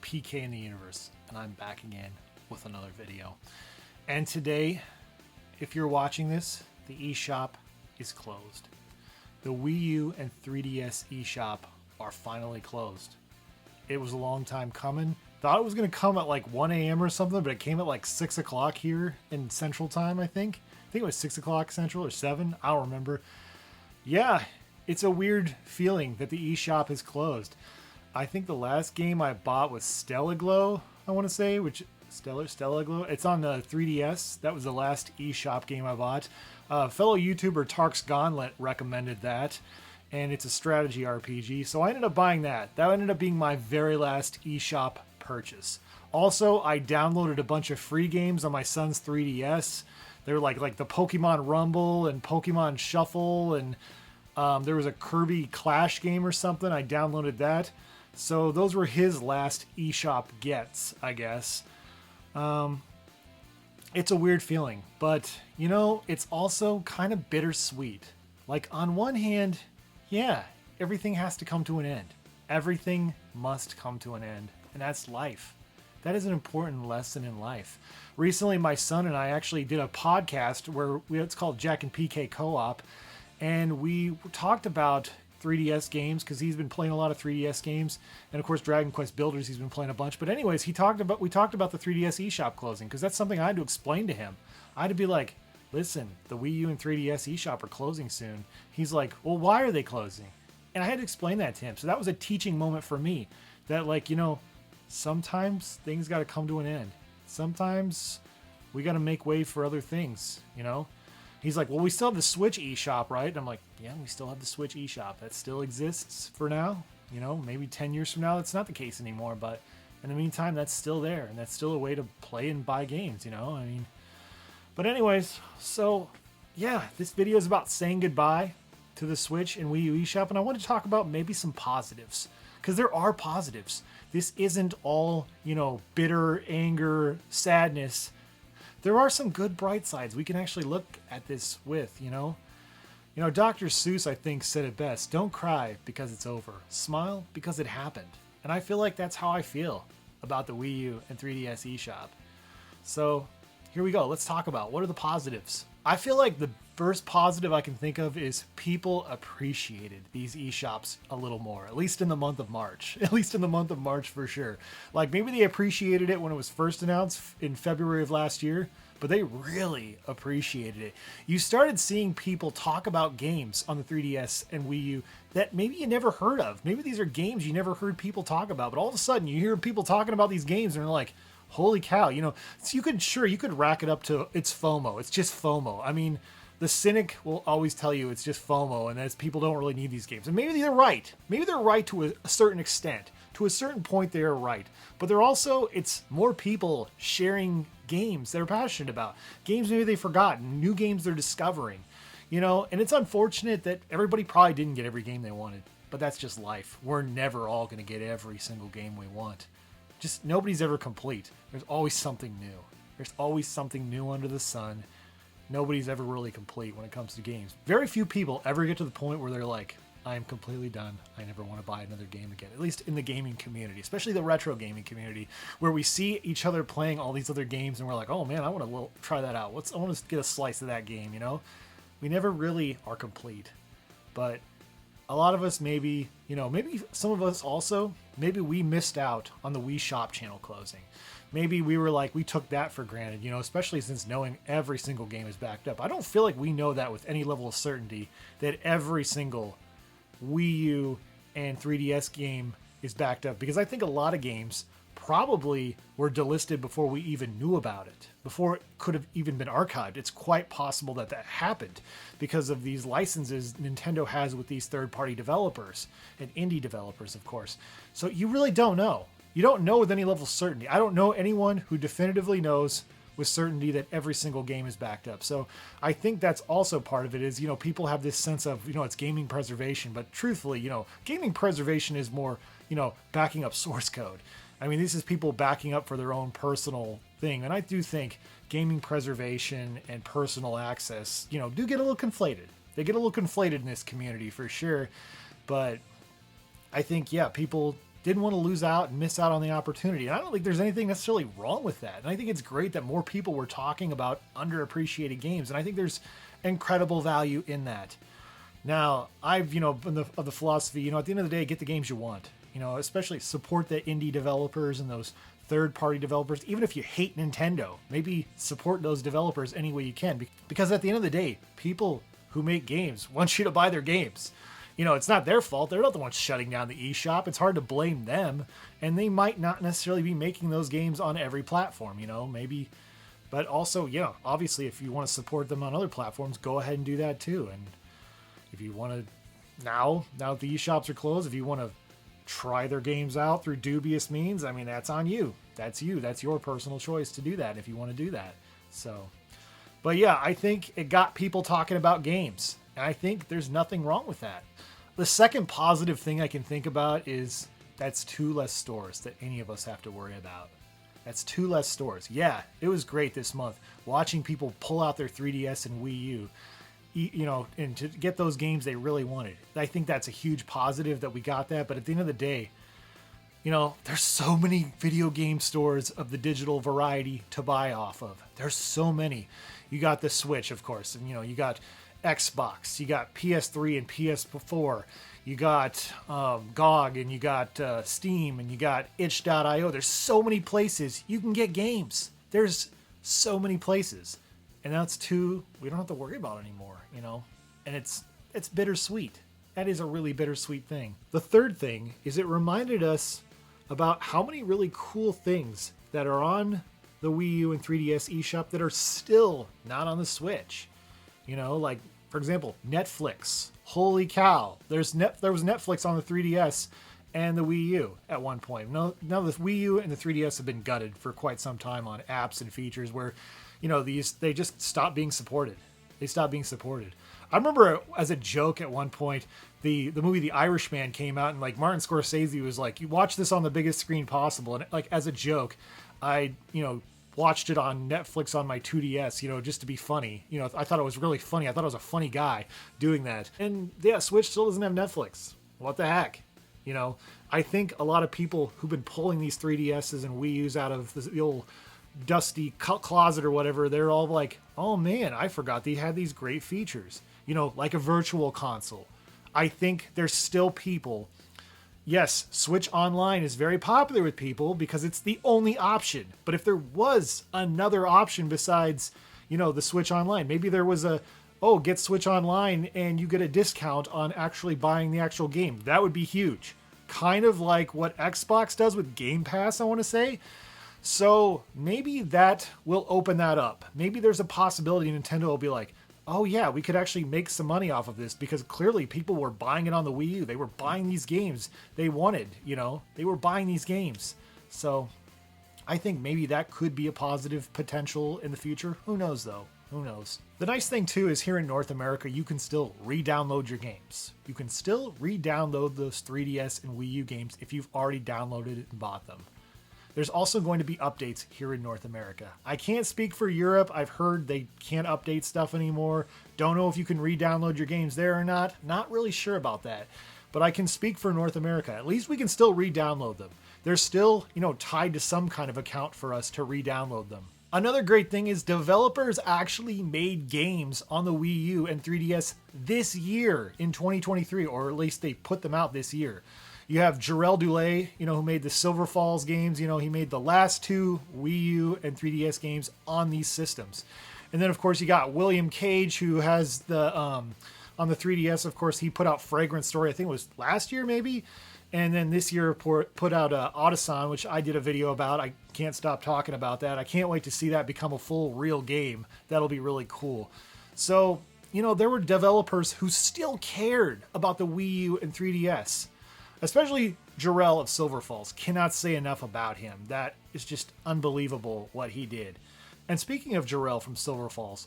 PK in the universe, and I'm back again with another video. And today, if you're watching this, the eShop is closed. The Wii U and 3DS eShop are finally closed. It was a long time coming. Thought it was going to come at like 1 a.m. or something, but it came at like 6 o'clock here in Central Time, I think. I think it was 6 o'clock Central or 7. I don't remember. Yeah, it's a weird feeling that the eShop is closed. I think the last game I bought was Stella Glow, I want to say, which Stella Glow. It's on the 3DS. That was the last eShop game I bought. Fellow YouTuber Tark's Gauntlet recommended that, and it's a strategy RPG, so I ended up buying that. That ended up being my very last eShop purchase. Also, I downloaded a bunch of free games on my son's 3DS. They're like the Pokemon Rumble and Pokemon Shuffle, and there was a Kirby Clash game or something. I downloaded that. So those were his last eShop gets, I guess. It's a weird feeling, but you know, it's also kind of bittersweet. Like, on one hand, yeah, everything has to come to an end. Everything must come to an end, and that's life. That is an important lesson in life. Recently, my son and I actually did a podcast where it's called Jack and PK Co-op, and we talked about 3DS games because he's been playing a lot of 3DS games, and of course Dragon Quest Builders he's been playing a bunch. But anyways, we talked about the 3DS eShop closing because that's something I had to explain to him. I had to be like, listen, the Wii U and 3DS eShop are closing soon. He's like, well, why are they closing? And I had to explain that to him. So that was a teaching moment for me that, like, you know, sometimes things got to come to an end. Sometimes we got to make way for other things, you know? He's like, well, we still have the Switch eShop, right? And I'm like, yeah, we still have the Switch eShop. That still exists for now. You know, maybe 10 years from now, that's not the case anymore. But in the meantime, that's still there. And that's still a way to play and buy games, you know? I mean, but anyways, so yeah, this video is about saying goodbye to the Switch and Wii U eShop. And I want to talk about maybe some positives, because there are positives. This isn't all, you know, bitter, anger, sadness. There are some good bright sides we can actually look at this with, you know. You know, Dr. Seuss, I think, said it best. Don't cry because it's over. Smile because it happened. And I feel like that's how I feel about the Wii U and 3DS eShop. So here we go. Let's talk about what are the positives. I feel like the first positive I can think of is people appreciated these eShops a little more, at least in the month of March. At least in the month of March for sure. Like, maybe they appreciated it when it was first announced in February of last year, but they really appreciated it. You started seeing people talk about games on the 3DS and Wii U that maybe you never heard of. Maybe these are games you never heard people talk about, but all of a sudden you hear people talking about these games and they're like, holy cow, you know, so you could rack it up to it's FOMO. It's just FOMO. I mean, the cynic will always tell you it's just FOMO and that people don't really need these games. And maybe they're right. Maybe they're right to a certain extent. To a certain point, they are right. But they're also, it's more people sharing games they're passionate about. Games maybe they've forgotten. New games they're discovering. You know, and it's unfortunate that everybody probably didn't get every game they wanted. But that's just life. We're never all going to get every single game we want. Just nobody's ever complete. There's always something new. There's always something new under the sun. Nobody's ever really complete when it comes to games. Very few people ever get to the point where they're like, I am completely done. I never want to buy another game again. At least in the gaming community, especially the retro gaming community, where we see each other playing all these other games and we're like, oh man, I want to try that out. I want to get a slice of that game, you know? We never really are complete. But a lot of us maybe, you know, maybe some of us also, maybe we missed out on the Wii Shop channel closing. Maybe we were like, we took that for granted, you know, especially since knowing every single game is backed up. I don't feel like we know that with any level of certainty that every single Wii U and 3DS game is backed up, because I think a lot of games probably were delisted before we even knew about it, before it could have even been archived. It's quite possible that that happened because of these licenses Nintendo has with these third-party developers and indie developers, of course. So you really don't know. You don't know with any level of certainty. I don't know anyone who definitively knows with certainty that every single game is backed up. So I think that's also part of it is, you know, people have this sense of, you know, it's gaming preservation, but truthfully, you know, gaming preservation is more, you know, backing up source code. I mean, this is people backing up for their own personal thing. And I do think gaming preservation and personal access, you know, do get a little conflated. They get a little conflated in this community for sure. But I think, yeah, people didn't want to lose out and miss out on the opportunity. And I don't think there's anything necessarily wrong with that. And I think it's great that more people were talking about underappreciated games. And I think there's incredible value in that. Now, I've, been of the philosophy, at the end of the day, get the games you want. Especially support the indie developers and those third-party developers. Even if you hate Nintendo, maybe support those developers any way you can. Because at the end of the day, people who make games want you to buy their games. It's not their fault. They're not the ones shutting down the eShop. It's hard to blame them. And they might not necessarily be making those games on every platform, maybe. But also, obviously, if you want to support them on other platforms, go ahead and do that too. And if you want to, now that the eShops are closed, if you want to try their games out through dubious means, I mean, that's on you. That's you. That's your personal choice to do that if you want to do that. So, but yeah, I think it got people talking about games. And I think there's nothing wrong with that. The second positive thing I can think about is that's 2 less stores that any of us have to worry about. That's 2 less stores. Yeah, it was great this month watching people pull out their 3DS and Wii U. And to get those games they really wanted. I think that's a huge positive that we got that. But at the end of the day, there's so many video game stores of the digital variety to buy off of. There's so many. You got the Switch, of course, and you got Xbox, you got PS3 and PS4, you got GOG, and you got Steam, and you got itch.io. There's so many places you can get games. There's so many places. And that's 2 we don't have to worry about anymore, and it's bittersweet. That is a really bittersweet thing. The third thing is it reminded us about how many really cool things that are on the Wii U and 3DS eShop that are still not on the Switch. Like, for example, Netflix. Holy cow. There was Netflix on the 3DS and the Wii U at one point. Now the Wii U and the 3DS have been gutted for quite some time on apps and features where they just stopped being supported. They stopped being supported. I remember as a joke at one point, the movie The Irishman came out, and like Martin Scorsese was like, "You watch this on the biggest screen possible." And like as a joke, I watched it on Netflix on my 2DS, just to be funny. I thought it was really funny. I thought I was a funny guy doing that. And yeah, Switch still doesn't have Netflix. What the heck? I think a lot of people who've been pulling these 3DSs and Wii U's out of the old dusty closet or whatever, they're all like, oh man, I forgot they had these great features, like a virtual console. I think there's still people. Yes, Switch Online is very popular with people because it's the only option. But if there was another option besides, the Switch Online, maybe there was get Switch Online and you get a discount on actually buying the actual game. That would be huge. Kind of like what Xbox does with Game Pass, I want to say. So maybe that will open that up. Maybe there's a possibility Nintendo will be like, oh yeah, we could actually make some money off of this because clearly people were buying it on the Wii U. They were buying these games they wanted, they were buying these games. So I think maybe that could be a positive potential in the future. Who knows though? Who knows? The nice thing too is here in North America, you can still re-download your games. You can still re-download those 3DS and Wii U games if you've already downloaded it and bought them. There's also going to be updates here in North America. I can't speak for Europe. I've heard they can't update stuff anymore. Don't know if you can re-download your games there or not. Not really sure about that. But I can speak for North America. At least we can still re-download them. They're still, tied to some kind of account for us to re-download them. Another great thing is developers actually made games on the Wii U and 3DS this year in 2023, or at least they put them out this year. You have Jarrell Dulé, who made the Silver Falls games. He made the last 2 Wii U and 3DS games on these systems. And then, of course, you got William Cage, who has the, on the 3DS, of course, he put out Fragrant Story, I think it was last year, maybe. And then this year put out Odyssey, which I did a video about. I can't stop talking about that. I can't wait to see that become a full, real game. That'll be really cool. So, there were developers who still cared about the Wii U and 3DS. Especially Jarrell of Silver Falls. Cannot say enough about him. That is just unbelievable what he did. And speaking of Jarrell from Silver Falls,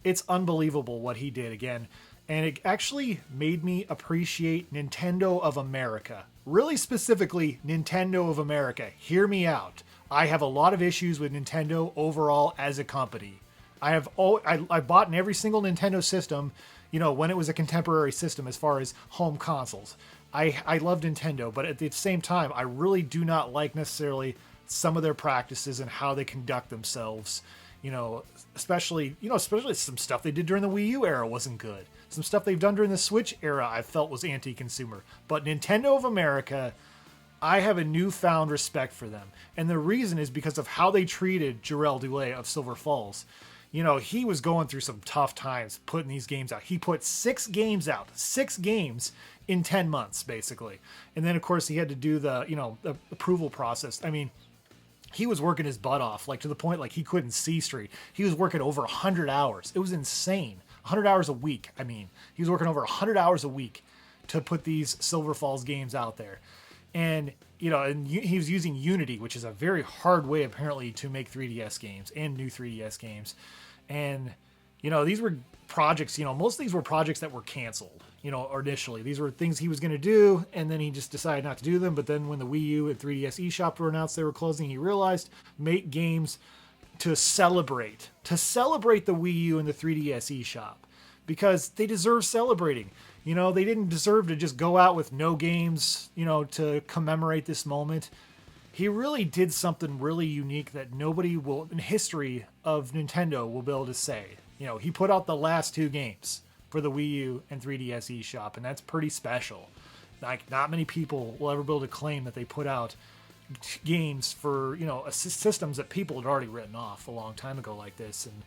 it's unbelievable what he did again. And it actually made me appreciate Nintendo of America. Really specifically, Nintendo of America. Hear me out. I have a lot of issues with Nintendo overall as a company. I bought in every single Nintendo system, when it was a contemporary system as far as home consoles. I love Nintendo, but at the same time, I really do not like necessarily some of their practices and how they conduct themselves. Especially some stuff they did during the Wii U era wasn't good. Some stuff they've done during the Switch era I felt was anti-consumer. But Nintendo of America, I have a newfound respect for them. And the reason is because of how they treated Jarrell Dulé of Silver Falls. He was going through some tough times putting these games out. He put 6 games out, 6 games in 10 months, basically. And then, of course, he had to do the approval process. I mean, he was working his butt off, like to the point like he couldn't see straight. He was working over 100 hours. It was insane. 100 hours a week. I mean, he was working over 100 hours a week to put these Silver Falls games out there. And, he was using Unity, which is a very hard way, apparently, to make 3DS games and new 3DS games. And, these were projects, most of these were projects that were canceled, initially. These were things he was going to do, and then he just decided not to do them. But then when the Wii U and 3DS eShop were announced they were closing, he realized make games to celebrate the Wii U and the 3DS eShop, because they deserve celebrating. They didn't deserve to just go out with no games, to commemorate this moment. He really did something really unique that nobody will, in history of Nintendo, will be able to say. He put out the last 2 games for the Wii U and 3DS eShop, and that's pretty special. Like, not many people will ever be able to claim that they put out games for, systems that people had already written off a long time ago like this. And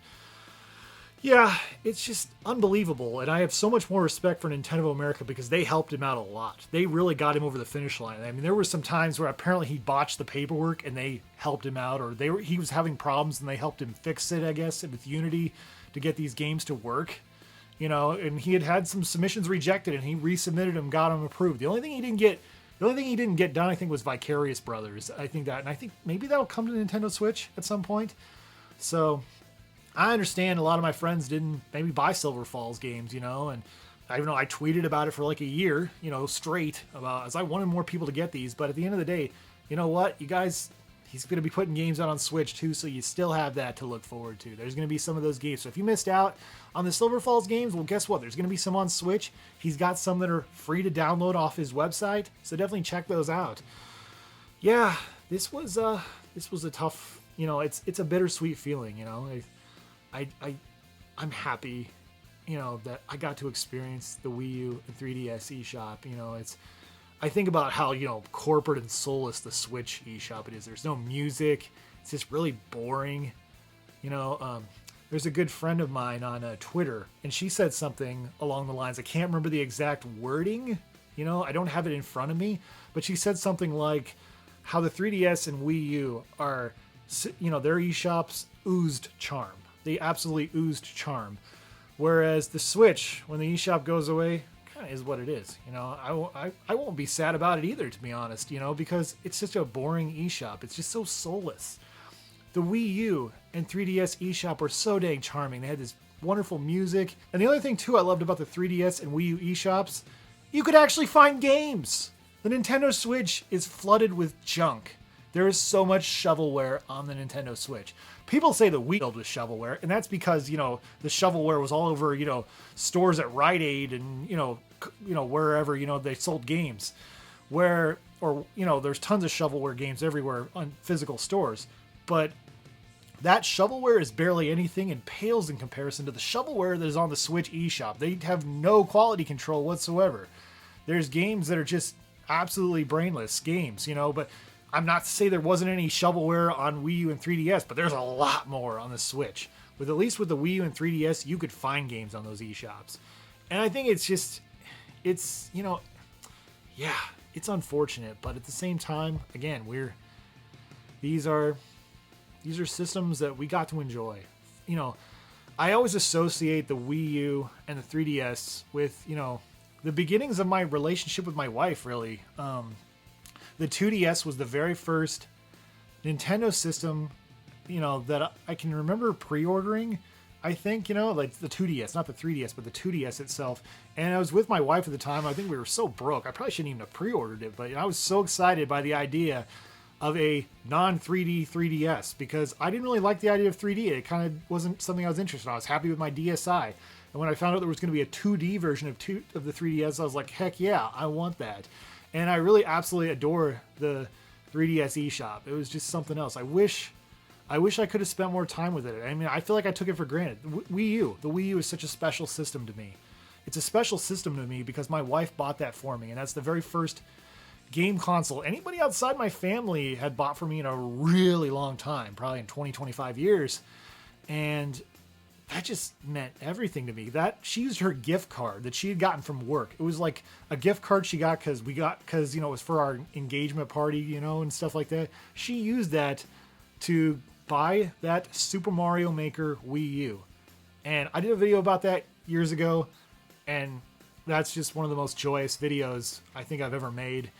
yeah, it's just unbelievable. And I have so much more respect for Nintendo of America because they helped him out a lot. They really got him over the finish line. I mean, there were some times where apparently he botched the paperwork and they helped him out, or he was having problems and they helped him fix it, I guess, with Unity to get these games to work. And he had some submissions rejected and he resubmitted them, got them approved. The only thing he didn't get done, I think, was Vicarious Brothers. I think maybe that'll come to Nintendo Switch at some point. So I understand a lot of my friends didn't maybe buy Silver Falls games, and I tweeted about it for like a year, straight as I wanted more people to get these. But at the end of the day, you know what, you guys, he's going to be putting games out on Switch too, so you still have that to look forward to. There's going to be some of those games. So if you missed out on the Silver Falls games, well, guess what? There's going to be some on Switch. He's got some that are free to download off his website, so definitely check those out. Yeah, this was a tough, it's a bittersweet feeling, I'm happy, that I got to experience the Wii U and 3DS eShop. I think about how, corporate and soulless the Switch eShop it is. There's no music. It's just really boring. There's a good friend of mine on Twitter, and she said something along the lines, I can't remember the exact wording, I don't have it in front of me, but she said something like how the 3DS and Wii U are, their eShops oozed charm. They absolutely oozed charm. Whereas the Switch, when the eShop goes away, kind of is what it is. I won't be sad about it either, to be honest, because it's such a boring eShop. It's just so soulless. The Wii U and 3DS eShop were so dang charming. They had this wonderful music. And the other thing, too, I loved about the 3DS and Wii U eShops, you could actually find games. The Nintendo Switch is flooded with junk. There is so much shovelware on the Nintendo Switch. People say the Wii filled with shovelware, and that's because, the shovelware was all over, stores at Rite Aid and, wherever, they sold games. There's tons of shovelware games everywhere on physical stores. But that shovelware is barely anything and pales in comparison to the shovelware that is on the Switch eShop. They have no quality control whatsoever. There's games that are just absolutely brainless games, but I'm not to say there wasn't any shovelware on Wii U and 3DS, but there's a lot more on the Switch. At least with the Wii U and 3DS, you could find games on those eShops. And I think it's unfortunate, but at the same time, again, these are systems that we got to enjoy. I always associate the Wii U and the 3DS with, the beginnings of my relationship with my wife, really. The 2DS was the very first Nintendo system, that I can remember pre-ordering. I think, like the 2DS, not the 3DS, but the 2DS itself. And I was with my wife at the time. I think we were so broke. I probably shouldn't even have pre-ordered it, but I was so excited by the idea of a non-3D 3DS because I didn't really like the idea of 3D. It kind of wasn't something I was interested in. I was happy with my DSi. And when I found out there was going to be a 2D version of the 3DS, I was like, heck yeah, I want that. And I really absolutely adore the 3DS eShop. It was just something else. I wish I could have spent more time with it. I mean, I feel like I took it for granted. The Wii U is such a special system to me. It's a special system to me because my wife bought that for me, and that's the very first game console anybody outside my family had bought for me in a really long time, probably in 20, 25 years. And that just meant everything to me. That she used her gift card that she had gotten from work. It was like a gift card she got because it was for our engagement party, and stuff like that. She used that to buy that Super Mario Maker Wii U. And I did a video about that years ago, and that's just one of the most joyous videos I think I've ever made.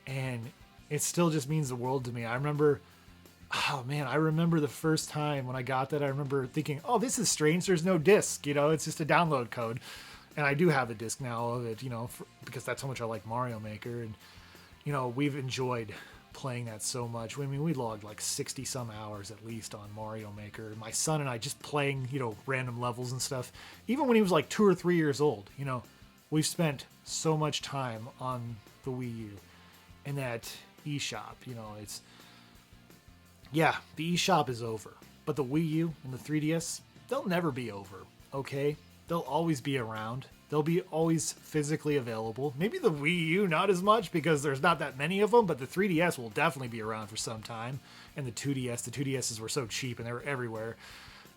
And it still just means the world to me. I remember the first time when I got that. I remember thinking, oh, this is strange. There's no disc, it's just a download code. And I do have the disc now of it, because that's how much I like Mario Maker. And, we've enjoyed playing that so much. I mean, we logged like 60 some hours at least on Mario Maker. My son and I just playing, random levels and stuff. Even when he was like 2 or 3 years old, we've spent so much time on the Wii U and that eShop, the eShop is over, but the Wii U and the 3DS, they'll never be over, okay? They'll always be around. They'll be always physically available. Maybe the Wii U not as much because there's not that many of them, but the 3DS will definitely be around for some time. And the 2DSs were so cheap and they were everywhere.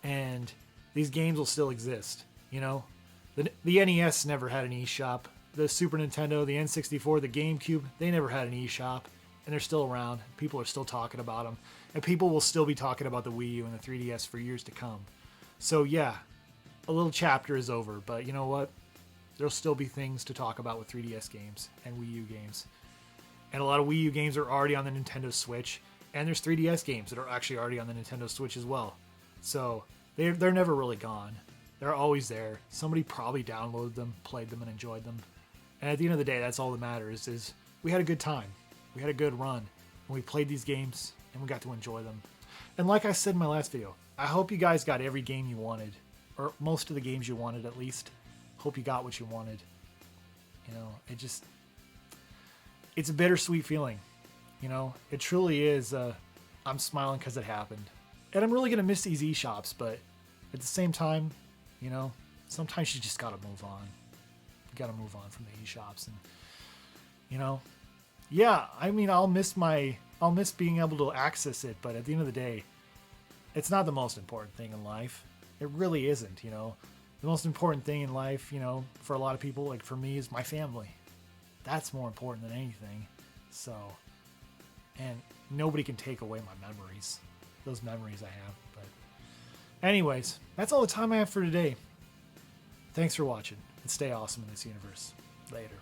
And these games will still exist, The NES never had an eShop. The Super Nintendo, the N64, the GameCube, they never had an eShop. And they're still around. People are still talking about them. And people will still be talking about the Wii U and the 3DS for years to come. So yeah, a little chapter is over. But you know what? There'll still be things to talk about with 3DS games and Wii U games. And a lot of Wii U games are already on the Nintendo Switch. And there's 3DS games that are actually already on the Nintendo Switch as well. So they're never really gone. They're always there. Somebody probably downloaded them, played them, and enjoyed them. And at the end of the day, that's all that matters, is we had a good time. We had a good run. And we played these games, and we got to enjoy them. And like I said in my last video, I hope you guys got every game you wanted. Or most of the games you wanted, at least. Hope you got what you wanted. It's a bittersweet feeling. It truly is. I'm smiling because it happened. And I'm really going to miss these eShops, but at the same time, sometimes you just got to move on. You got to move on from the eShops. And, yeah, I mean, I'll miss being able to access it, but at the end of the day, it's not the most important thing in life. It really isn't, The most important thing in life, for a lot of people, like for me, is my family. That's more important than anything. So, and nobody can take away my memories. Those memories I have. But anyways, that's all the time I have for today. Thanks for watching, and stay awesome in this universe. Later.